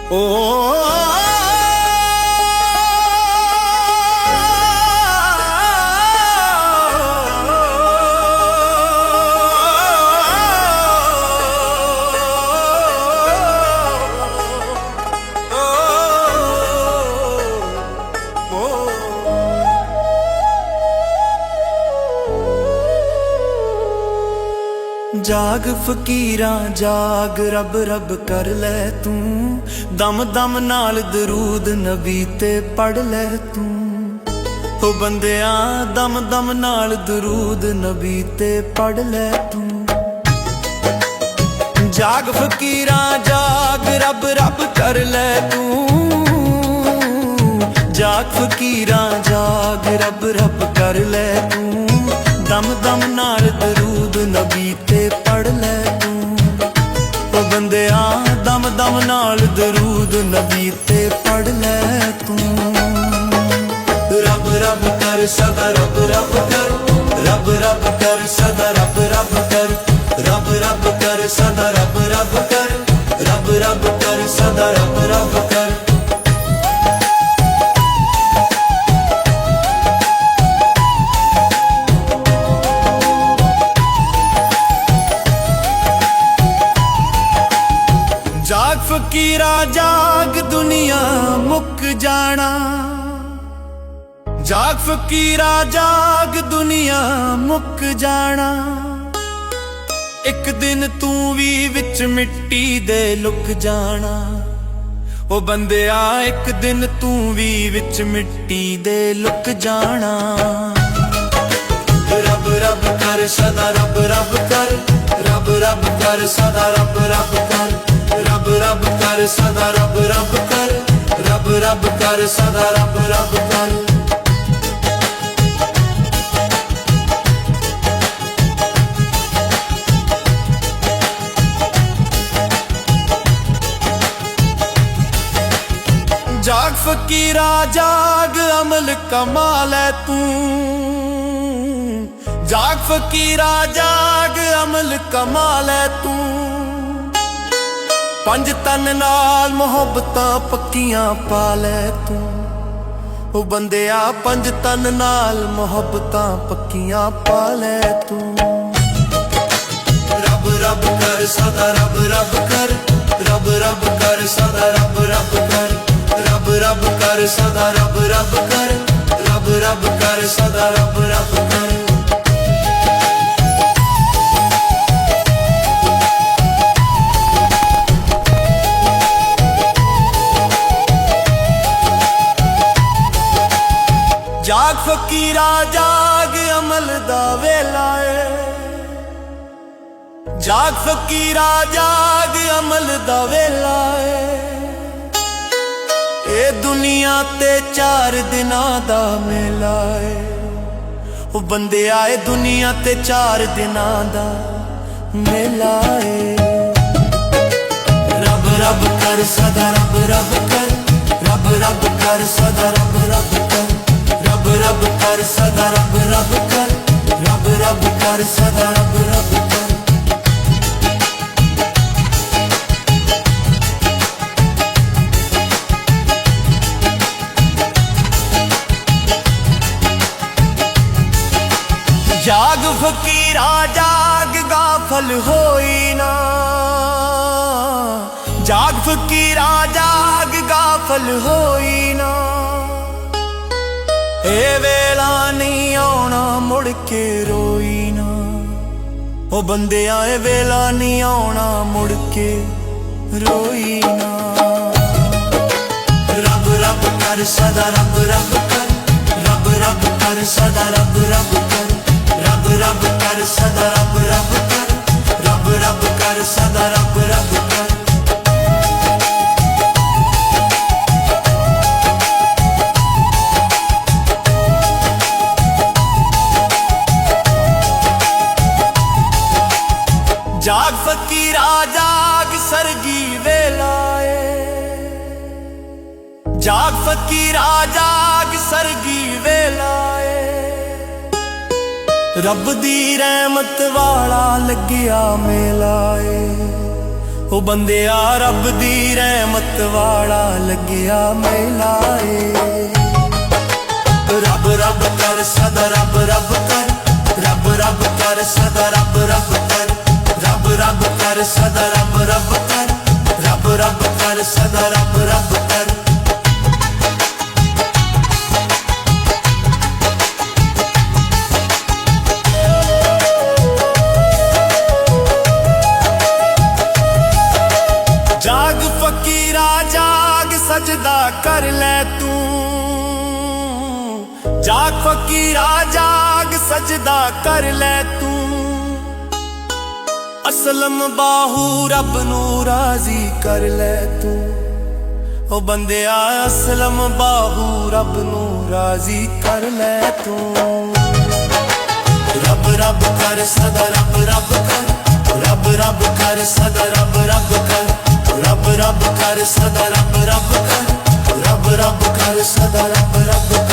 ओ जाग फकीरां जाग रब रब कर लै तू, दम दम नाल दरूद नबी ते पढ़ लै तू। ओ बंदिया दम दम नाल दरूद नबी ते पढ़ लै तू। जाग फकीरां जाग रब रब कर लै तू, जाग फकीरां जाग रब रब कर लै तू। दम दम नाल दरूद नबी ते पढ़ लै तू। ओ बंदिया दम दम नाल दरूद नबी ते पढ़ लै तू। रब रब कर सदा रब रब कर, रब रब कर सदा रब रब कर, रब रब कर सदा रब रब कर, रब रब कर सदा रब रब कर। जाग फकीरा जाग दुनिया मुक जाना, जाग फकीरा जाग दुनिया मुक जाना। एक दिन तू भी विच मिट्टी दे लुक जाना। ओ बंदिया एक दिन तू भी विच मिट्टी दे लुक जाना। रब रब कर सदा रब रब कर, रब रब कर सदा रब रब कर, रब रब कर सदा रब रब कर, रब रब कर सदा रब रब कर। जाग फकीरा जाग अमल कमाल है तू, जाग फकीरा जाग अमल कमाल है तू। पंज तन नाल मुहब्बतां पक्कियां पा लै तू। ओ बंदिया पंज तन नाल मुहब्बतां पक्कियां पा लै तू। रब रब कर सदा रब रब कर, रब रब कर सदा रब रब कर, रब रब कर सदा रब रब कर, रब रब कर सदा रब रब कर। जाग फकीरा जाग अमल दा वेला है, जाग फकीरा जाग अमल दा वेला है। ए दुनिया ते 4 दिनां दा मेला है। ओ बंदिया ए दुनिया ते 4 दिनां दा मेला है। रब रब कर सदा रब रब कर, रब रब कर सदा रब रब कर, रब रब कर सदा रब रब कर, रब रब कर सदा रब रब कर। जाग फकीरा जाग गाफल होई ना, जाग फकीरा जाग गाफल होई ना। ए वेला नहीं आना मुड़ के रोई ना। ओ बंदिया ए वेला नहीं आना मुड़ के रोई ना। रब रब कर सदा रब रब कर, रब रब कर सदा रब रब कर, रब रब कर सदा रब रब कर, रब रब कर सदा रब रब कर। जाग फकीरा जाग सरगी वेलाए, जाग फकीरा जाग सरगी वेलाए। रब दी रहमत वाला लग्या मेलाए। ओ ਉਹ ਬੰਦਿਆ ਰੱਬ ਦੀ ਰਹਿਮਤ ਵਾਲਾ ਲੱਗਿਆ ਮੇਲਾ ਏ। ਰੱਬ ਰੱਬ ਕਰ ਸਦਾ ਰੱਬ ਰੱਬ ਕਰ, ਰੱਬ ਰੱਬ ਕਰ ਸਦਾ ਰੱਬ ਰੱਬ ਕਰ, ਰੱਬ ਰੱਬ ਕਰ ਸਦਾ ਰੱਬ ਰੱਬ ਕਰ, ਰੱਬ ਰੱਬ ਕਰ ਸਦਾ ਰੱਬ ਰੱਬ ਕਰ। ਜਾਗ ਫਕੀਰਾ ਜਾਗ ਸਜਦਾ ਕਰ ਲੈ ਤੂੰ, ਜਾਗ ਫਕੀਰਾ ਜਾਗ ਸਜਦਾ ਕਰ ਲੈ ਤੂੰ। ਅਸਲਮ ਬਾਹੂ ਰੱਬ ਨੂੰ ਰਾਜ਼ੀ ਕਰ ਲੈ ਤੂੰ, ਉਹ ਬੰਦਿਆ ਅਸਲਮ ਬਾਹੂ ਰੱਬ ਨੂੰ ਰਾਜ਼ੀ ਕਰ ਲੈ ਤੂੰ। ਰੱਬ ਰੱਬ ਕਰ ਸਦਾ ਰੱਬ ਰੱਬ ਕਰ, ਰੱਬ ਰੱਬ ਕਰ ਸਦਾ ਰੱਬ ਰੱਬ ਕਰ, ਰੱਬ ਰੱਬ ਕਰ ਸਦਾ ਰੱਬ ਰੱਬ ਕਰ, ਰੱਬ ਰੱਬ ਕਰ ਸਦਾ ਰੱਬ ਰੱਬ ਕਰ।